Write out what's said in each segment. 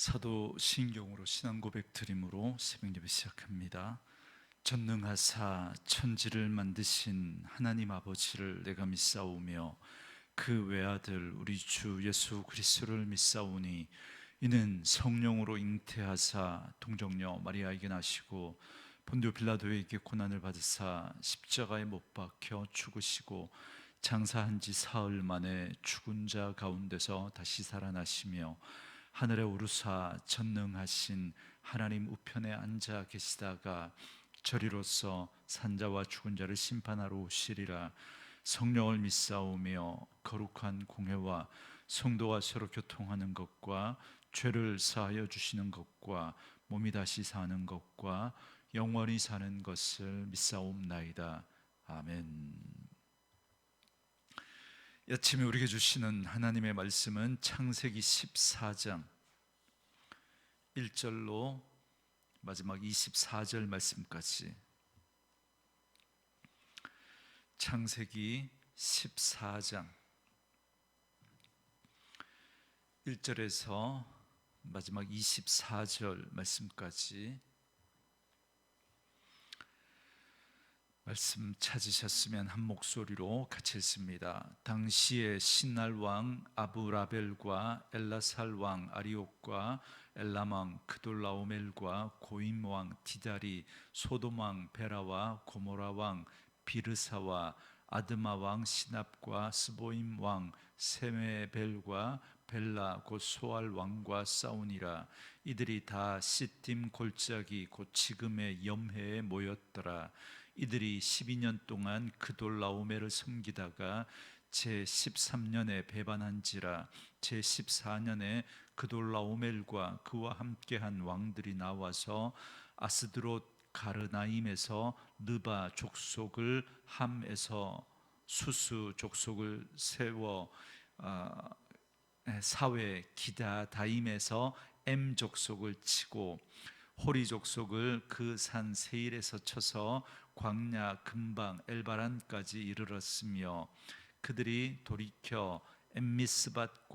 사도신경으로 신앙 고백 드림으로 새벽 예배 시작합니다. 전능하사 천지를 만드신 하나님 아버지를 내가 믿사오며 그 외아들 우리 주 예수 그리스도를 믿사오니 이는 성령으로 잉태하사 동정녀 마리아에게 나시고 본디오 빌라도에게 고난을 받으사 십자가에 못 박혀 죽으시고 장사한 지 사흘 만에 죽은 자 가운데서 다시 살아나시며 하늘에 오르사 전능하신 하나님 우편에 앉아 계시다가 저리로서 산자와 죽은 자를 심판하러 오시리라. 성령을 믿사오며 거룩한 공회와 성도와 서로 교통하는 것과 죄를 사하여 주시는 것과 몸이 다시 사는 것과 영원히 사는 것을 믿사옵나이다. 아멘. 이 아침에 우리에게 주시는 하나님의 말씀은 창세기 14장 1절로 마지막 24절 말씀까지, 창세기 14장 1절에서 마지막 24절 말씀까지 말씀 찾으셨으면 한 목소리로 같이 읽습니다. 당시에 신날 왕 아브라벨과 엘라살 왕 아리옥과 엘람 왕 그돌라오멜과 고임 왕 디달이 소돔 왕 베라와 고모라 왕 비르사와 아드마 왕 시납과 스보임 왕 세메벨과 벨라 곧 소알 왕과 싸우니라. 이들이 다 시딤 골짜기 곧 지금의 염해에 모였더라. 이들이 12년 동안 그돌라오멜을 섬기다가 제13년에 배반한지라. 제14년에 그돌라오멜과 그와 함께한 왕들이 나와서 아스드롯 가르나임에서 느바 족속을 함에서 수수 족속을 세워 사회 기다다임에서 M 족속을 치고 호리 족속을 그 산 세일에서 쳐서 광야 근방 엘바란까지 이르렀으며, 그들이 돌이켜 엠미스밭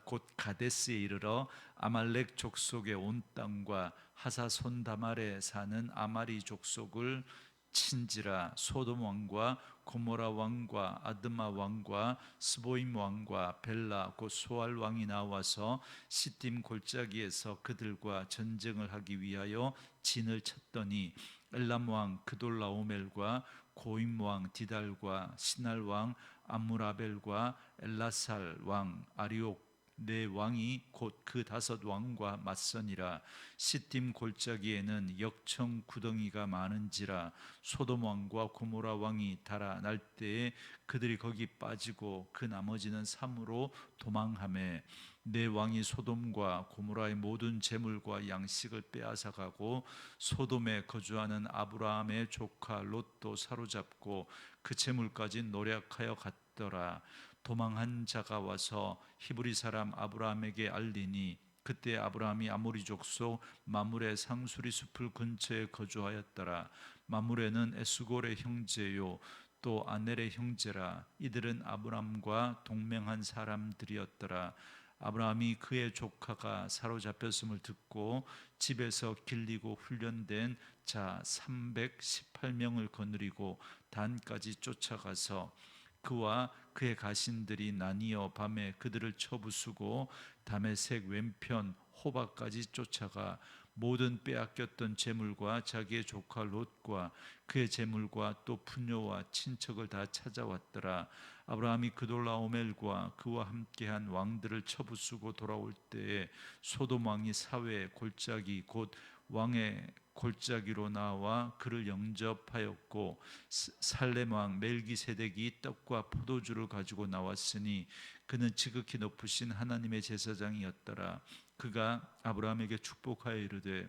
곧 가데스에 이르러 아말렉 족속의 온 땅과 하사손다말에 사는 아마리 족속을 친지라. 소돔 왕과 고모라 왕과 아드마 왕과 스보임 왕과 벨라 곧 소알 왕이 나와서 시딤 골짜기에서 그들과 전쟁을 하기 위하여 진을 쳤더니 엘람 왕 그돌라오멜과 고임 왕 디달과 시날 왕 아므라벨과 엘라살 왕 아리옥 네 왕이 곧 그 5왕과 맞서니라. 시딤 골짜기에는 역청 구덩이가 많은지라. 소돔 왕과 고모라 왕이 달아날 때에 그들이 거기 빠지고 그 나머지는 삼으로 도망하매, 네 왕이 소돔과 고모라의 모든 재물과 양식을 빼앗아 가고 소돔에 거주하는 아브라함의 조카 롯도 사로잡고 그 재물까지 노략하여 갔더라. 도망한 자가 와서 히브리 사람 아브라함에게 알리니, 그때 아브라함이 아모리 족속 마므레 상수리 숲을 근처에 거주하였더라. 마므레는 에스골의 형제요 또 아넬의 형제라. 이들은 아브라함과 동맹한 사람들이었더라. 아브라함이 그의 조카가 사로잡혔음을 듣고 집에서 길리고 훈련된 자 318명을 거느리고 단까지 쫓아가서 그와 그의 가신들이 나뉘어 밤에 그들을 쳐부수고 다메섹 왼편 호바까지 쫓아가 모든 빼앗겼던 재물과 자기의 조카 롯과 그의 재물과 또 부녀와 친척을 다 찾아왔더라. 아브라함이 그돌라오멜과 그와 함께한 왕들을 쳐부수고 돌아올 때에 소돔 왕이 사회 골짜기 곧 왕의 골짜기로 나와 그를 영접하였고, 살렘 왕 멜기세덱이 떡과 포도주를 가지고 나왔으니 그는 지극히 높으신 하나님의 제사장이었더라. 그가 아브라함에게 축복하여 이르되,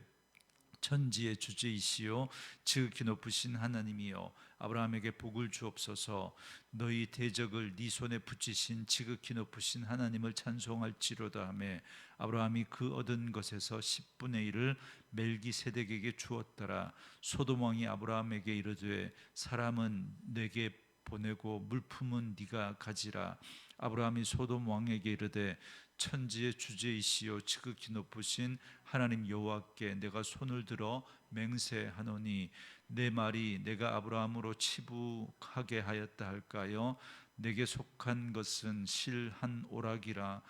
천지의 주제이시요 지극히 높으신 하나님이여 아브라함에게 복을 주옵소서. 너희 대적을 네 손에 붙이신 지극히 높으신 하나님을 찬송할지로다 하매, 아브라함이 그 얻은 것에서 10분의 1을 멜기세덱에게 주었더라. 소돔 왕이 아브라함에게 이르되, 사람은 내게 보내고 물품은 네가 가지라. 아브라함이 소돔 왕에게 이르되 천지의 주제이시요 지극히 높으신 하나님 여호와께 내가 손을 들어 맹세하노니 내 말이 내가 아브라함으로 치부하게 하였다 할까요? 내게 속한 것은 실 한 오락이라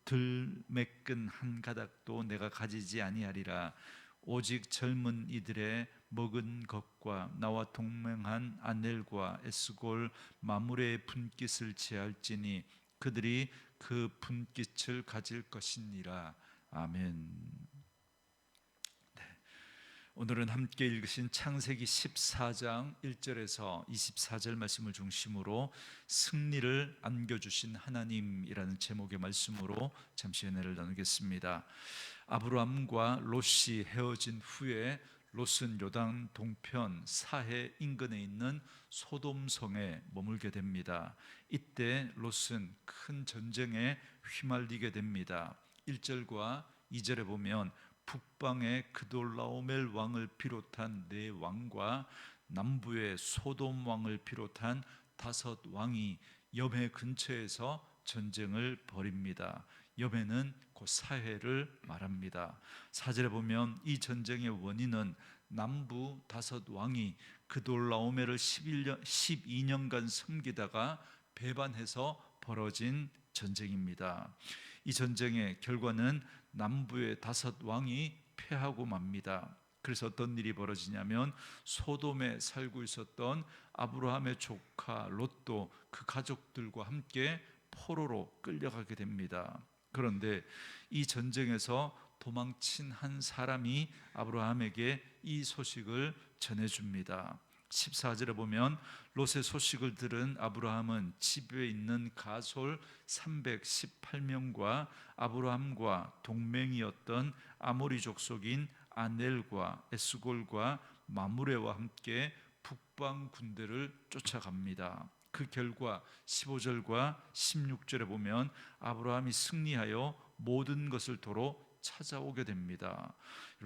들매끈 한 가닥도 내가 가지지 아니하리라. 오직 젊은 이들의 먹은 것과 나와 동맹한 아넬과 에스골 마므레의 분깃을 제할지니 그들이 그 분깃을 가질 것이니라. 아멘. 오늘은 함께 읽으신 창세기 14장 1절에서 24절 말씀을 중심으로 승리를 안겨주신 하나님이라는 제목의 말씀으로 잠시 은혜를 나누겠습니다. 아브라함과 롯이 헤어진 후에 롯은 요단 동편 사해 인근에 있는 소돔성에 머물게 됩니다. 이때 롯은 큰 전쟁에 휘말리게 됩니다. 1절과 2절에 보면 북방의 그돌라오멜 왕을 비롯한 네 왕과 남부의 소돔 왕을 비롯한 5 왕이 여매 근처에서 전쟁을 벌입니다. 여매는 곧 사해를 말합니다. 4절에 보면 이 전쟁의 원인은 남부 5 왕이 그돌라오멜을 12년간 섬기다가 배반해서 벌어진 전쟁입니다. 이 전쟁의 결과는 남부의 5 왕이 패하고 맙니다. 그래서 어떤 일이 벌어지냐면 소돔에 살고 있었던 아브라함의 조카 롯도 그 가족들과 함께 포로로 끌려가게 됩니다. 그런데 이 전쟁에서 도망친 한 사람이 아브라함에게 이 소식을 전해줍니다. 14절에 보면 롯의 소식을 들은 아브라함은 집에 있는 가솔 318명과 아브라함과 동맹이었던 아모리 족속인 아넬과 에스골과 마므레와 함께 북방 군대를 쫓아갑니다. 그 결과 15절과 16절에 보면 아브라함이 승리하여 모든 것을 도로 찾아오게 됩니다.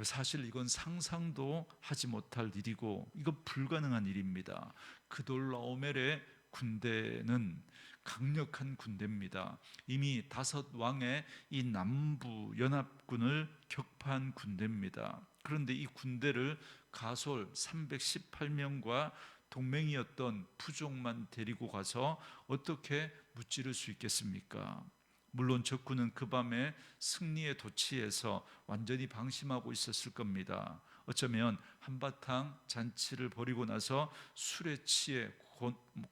사실 이건 상상도 하지 못할 일이고 이건 불가능한 일입니다. 그돌라오멜의 군대는 강력한 군대입니다. 이미 5 왕의 이 남부 연합군을 격파한 군대입니다. 그런데 이 군대를 가솔 318명과 동맹이었던 부족만 데리고 가서 어떻게 무찌를 수 있겠습니까? 물론 적군은 그 밤에 승리의 도취에서 완전히 방심하고 있었을 겁니다. 어쩌면 한바탕 잔치를 벌이고 나서 술에 취해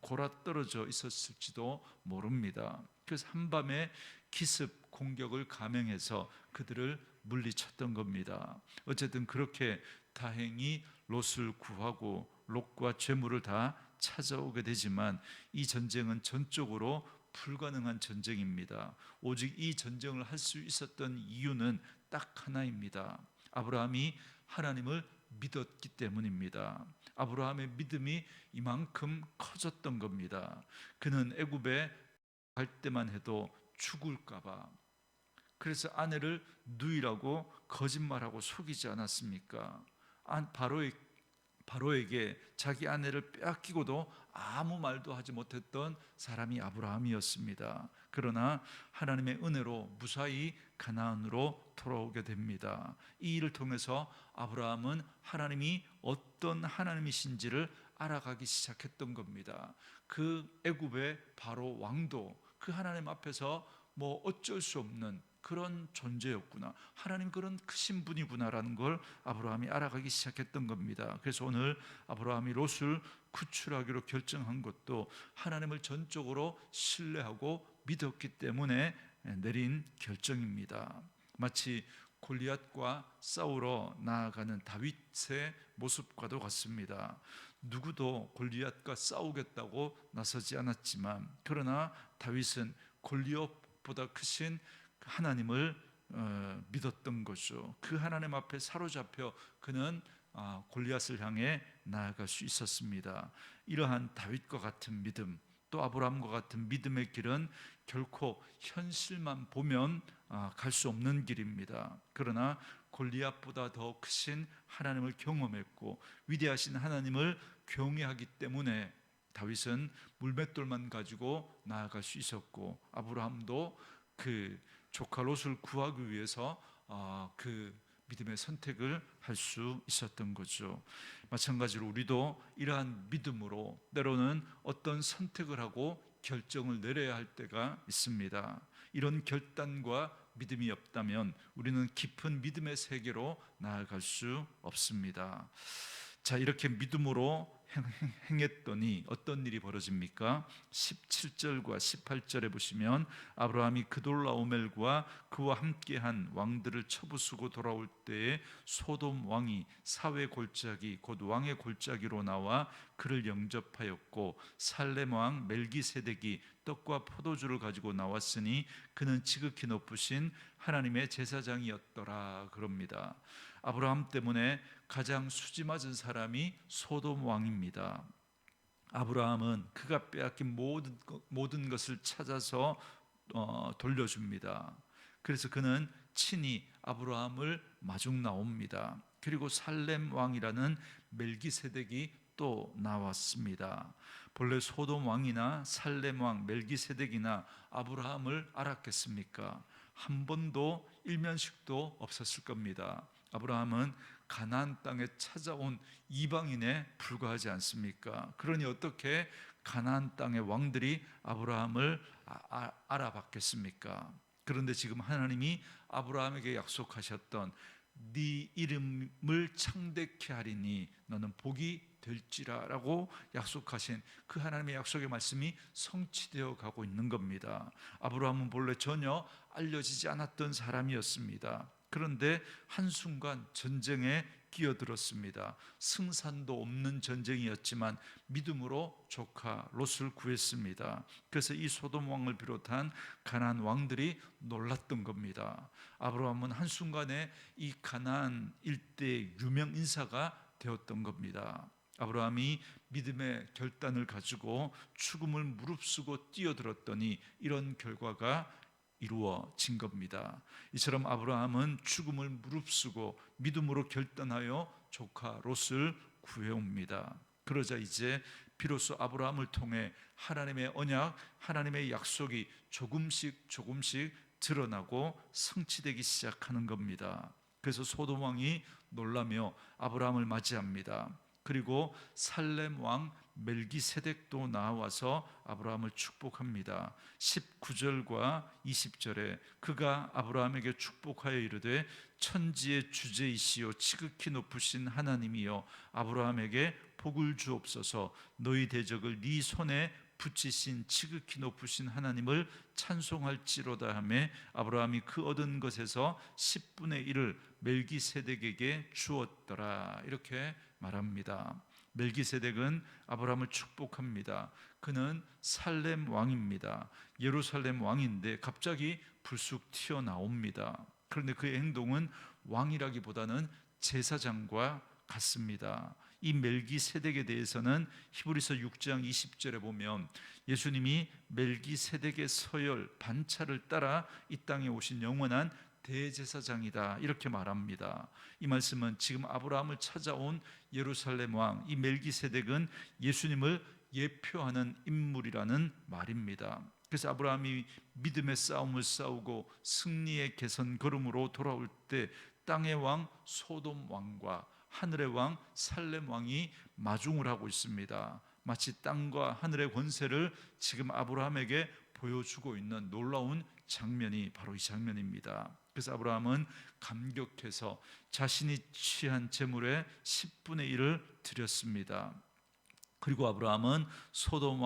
골아떨어져 있었을지도 모릅니다. 그래서 한밤에 기습 공격을 감행해서 그들을 물리쳤던 겁니다. 어쨌든 그렇게 다행히 롯을 구하고 롯과 재물을 다 찾아오게 되지만 이 전쟁은 전적으로 불가능한 전쟁입니다. 오직 이 전쟁을 할 수 있었던 이유는 딱 하나입니다. 아브라함이 하나님을 믿었기 때문입니다. 아브라함의 믿음이 이만큼 커졌던 겁니다. 그는 애굽에 갈 때만 해도 죽을까봐 그래서 아내를 누이라고 거짓말하고 속이지 않았습니까? 바로에게 자기 아내를 빼앗기고도 아무 말도 하지 못했던 사람이 아브라함이었습니다. 그러나 하나님의 은혜로 무사히 가나안으로 돌아오게 됩니다. 이 일을 통해서 아브라함은 하나님이 어떤 하나님이신지를 알아가기 시작했던 겁니다. 그 애굽의 바로 왕도 그 하나님 앞에서 뭐 어쩔 수 없는 그런 존재였구나, 하나님 그런 크신 분이구나라는 걸 아브라함이 알아가기 시작했던 겁니다. 그래서 오늘 아브라함이 롯을 구출하기로 결정한 것도 하나님을 전적으로 신뢰하고 믿었기 때문에 내린 결정입니다. 마치 골리앗과 싸우러 나아가는 다윗의 모습과도 같습니다. 누구도 골리앗과 싸우겠다고 나서지 않았지만 그러나 다윗은 골리앗보다 크신 하나님을 믿었던 거죠. 그 하나님 앞에 사로잡혀 그는 골리앗을 향해 나아갈 수 있었습니다. 이러한 다윗과 같은 믿음, 또 아브라함과 같은 믿음의 길은 결코 현실만 보면 갈 수 없는 길입니다. 그러나 골리앗보다 더 크신 하나님을 경험했고 위대하신 하나님을 경외하기 때문에 다윗은 물맷돌만 가지고 나아갈 수 있었고, 아브라함도 그 조카 롯을 구하기 위해서 그 믿음의 선택을 할 수 있었던 거죠. 마찬가지로 우리도 이러한 믿음으로 때로는 어떤 선택을 하고 결정을 내려야 할 때가 있습니다. 이런 결단과 믿음이 없다면 우리는 깊은 믿음의 세계로 나아갈 수 없습니다. 자, 이렇게 믿음으로 행했더니 어떤 일이 벌어집니까? 17절과 18절에 보시면 아브라함이 그돌라오멜과 그와 함께한 왕들을 쳐부수고 돌아올 때에 소돔 왕이 사회 골짜기 곧 왕의 골짜기로 나와 그를 영접하였고, 살렘 왕 멜기세덱이 떡과 포도주를 가지고 나왔으니 그는 지극히 높으신 하나님의 제사장이었더라 그럽니다. 아브라함 때문에 가장 수지 맞은 사람이 소돔 왕입니다. 아브라함은 그가 빼앗긴 모든 것을 찾아서 돌려줍니다. 그래서 그는 친히 아브라함을 마중 나옵니다. 그리고 살렘 왕이라는 멜기세덱이 또 나왔습니다. 본래 소돔 왕이나 살렘 왕 멜기세덱이나 아브라함을 알았겠습니까? 한 번도 일면식도 없었을 겁니다. 아브라함은 가나안 땅에 찾아온 이방인에 불과하지 않습니까? 그러니 어떻게 가나안 땅의 왕들이 아브라함을 알아봤겠습니까? 그런데 지금 하나님이 아브라함에게 약속하셨던 네 이름을 창대케 하리니 너는 복이 될지라 라고 약속하신 그 하나님의 약속의 말씀이 성취되어 가고 있는 겁니다. 아브라함은 본래 전혀 알려지지 않았던 사람이었습니다. 그런데 한순간 전쟁에 끼어들었습니다. 승산도 없는 전쟁이었지만 믿음으로 조카 롯을 구했습니다. 그래서 이 소돔 왕을 비롯한 가나안 왕들이 놀랐던 겁니다. 아브라함은 한순간에 이 가나안 일대의 유명 인사가 되었던 겁니다. 아브라함이 믿음의 결단을 가지고 죽음을 무릅쓰고 뛰어들었더니 이런 결과가 이루어진 겁니다. 이처럼 아브라함은 죽음을 무릅쓰고 믿음으로 결단하여 조카 롯을 구해옵니다. 그러자 이제 비로소 아브라함을 통해 하나님의 언약, 하나님의 약속이 조금씩 드러나고 성취되기 시작하는 겁니다. 그래서 소돔 왕이 놀라며 아브라함을 맞이합니다. 그리고 살렘 왕 멜기세덱도 나와서 아브라함을 축복합니다. 19절과 20절에 그가 아브라함에게 축복하여 이르되 천지의 주제이시오 지극히 높으신 하나님이여 아브라함에게 복을 주옵소서. 너희 대적을 네 손에 붙이신 지극히 높으신 하나님을 찬송할지로다 하매 아브라함이 그 얻은 것에서 10분의 1을 멜기세덱에게 주었더라 이렇게 말합니다. 멜기세덱은 아브라함을 축복합니다. 그는 살렘 왕입니다. 예루살렘 왕인데 갑자기 불쑥 튀어나옵니다. 그런데 그의 행동은 왕이라기보다는 제사장과 같습니다. 이 멜기세덱에 대해서는 히브리서 6장 20절에 보면 예수님이 멜기세덱의 서열 반차를 따라 이 땅에 오신 영원한 대제사장이다 이렇게 말합니다. 이 말씀은 지금 아브라함을 찾아온 예루살렘 왕 이 멜기세덱은 예수님을 예표하는 인물이라는 말입니다. 그래서 아브라함이 믿음의 싸움을 싸우고 승리의 개선 걸음으로 돌아올 때 땅의 왕 소돔 왕과 하늘의 왕 살렘 왕이 마중을 하고 있습니다. 마치 땅과 하늘의 권세를 지금 아브라함에게 보여주고 있는 놀라운 장면이 바로 이 장면입니다. 그래서 아브라함은 감격해서 자신이 취한 재물의 10분의 1을 드렸습니다. 그리고 아브라함은 소돔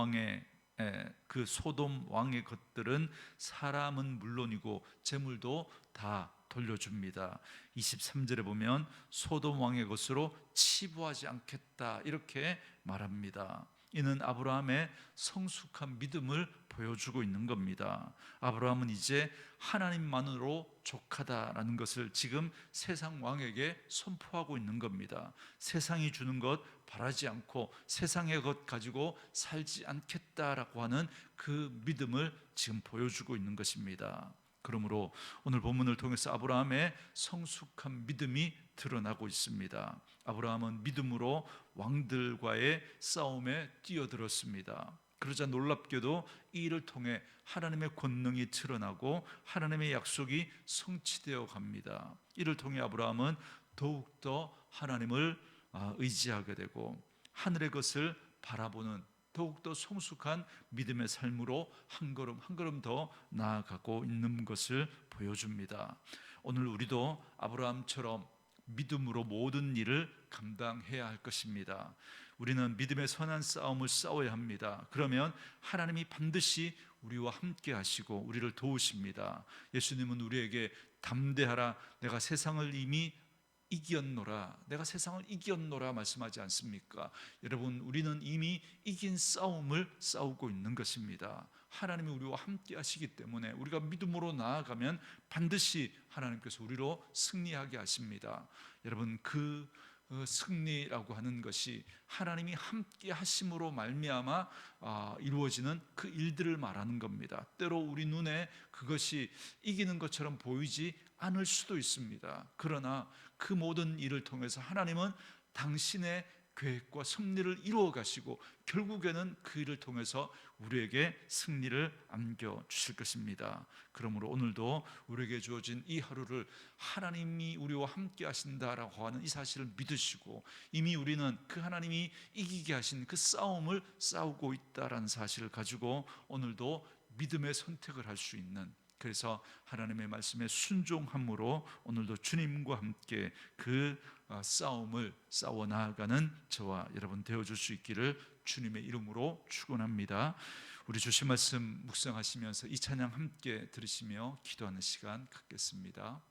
왕의 것들은 사람은 물론이고 재물도 다 돌려줍니다. 23절에 보면 소돔 왕의 것으로 치부하지 않겠다 이렇게 말합니다. 이는 아브라함의 성숙한 믿음을 보여주고 있는 겁니다. 아브라함은 이제 하나님만으로 족하다라는 것을 지금 세상 왕에게 선포하고 있는 겁니다. 세상이 주는 것 바라지 않고 세상의 것 가지고 살지 않겠다라고 하는 그 믿음을 지금 보여주고 있는 것입니다. 그러므로 오늘 본문을 통해서 아브라함의 성숙한 믿음이 드러나고 있습니다. 아브라함은 믿음으로 왕들과의 싸움에 뛰어들었습니다. 그러자 놀랍게도 이 일을 통해 하나님의 권능이 드러나고 하나님의 약속이 성취되어 갑니다. 이를 통해 아브라함은 더욱더 하나님을 의지하게 되고 하늘의 것을 바라보는 더욱더 성숙한 믿음의 삶으로 한 걸음 한 걸음 더 나아가고 있는 것을 보여줍니다. 오늘 우리도 아브라함처럼 믿음으로 모든 일을 감당해야 할 것입니다. 우리는 믿음의 선한 싸움을 싸워야 합니다. 그러면 하나님이 반드시 우리와 함께 하시고 우리를 도우십니다. 예수님은 우리에게 담대하라, 내가 세상을 이미 이겼노라, 내가 세상을 이겼노라 말씀하지 않습니까? 여러분, 우리는 이미 이긴 싸움을 싸우고 있는 것입니다. 하나님이 우리와 함께 하시기 때문에 우리가 믿음으로 나아가면 반드시 하나님께서 우리로 승리하게 하십니다. 여러분, 그 승리라고 하는 것이 하나님이 함께 하심으로 말미암아 이루어지는 그 일들을 말하는 겁니다. 때로 우리 눈에 그것이 이기는 것처럼 보이지 않을 수도 있습니다. 그러나 그 모든 일을 통해서 하나님은 당신의 계획과 섭리를 이루어 가시고 결국에는 그 일을 통해서 우리에게 승리를 안겨 주실 것입니다. 그러므로 오늘도 우리에게 주어진 이 하루를 하나님이 우리와 함께 하신다라고 하는 이 사실을 믿으시고 이미 우리는 그 하나님이 이기게 하신 그 싸움을 싸우고 있다라는 사실을 가지고 오늘도 믿음의 선택을 할 수 있는, 그래서 하나님의 말씀에 순종함으로 오늘도 주님과 함께 그 싸움을 싸워 나아가는 저와 여러분 되어줄 수 있기를 주님의 이름으로 축원합니다. 우리 주신 말씀 묵상하시면서 이 찬양 함께 들으시며 기도하는 시간 갖겠습니다.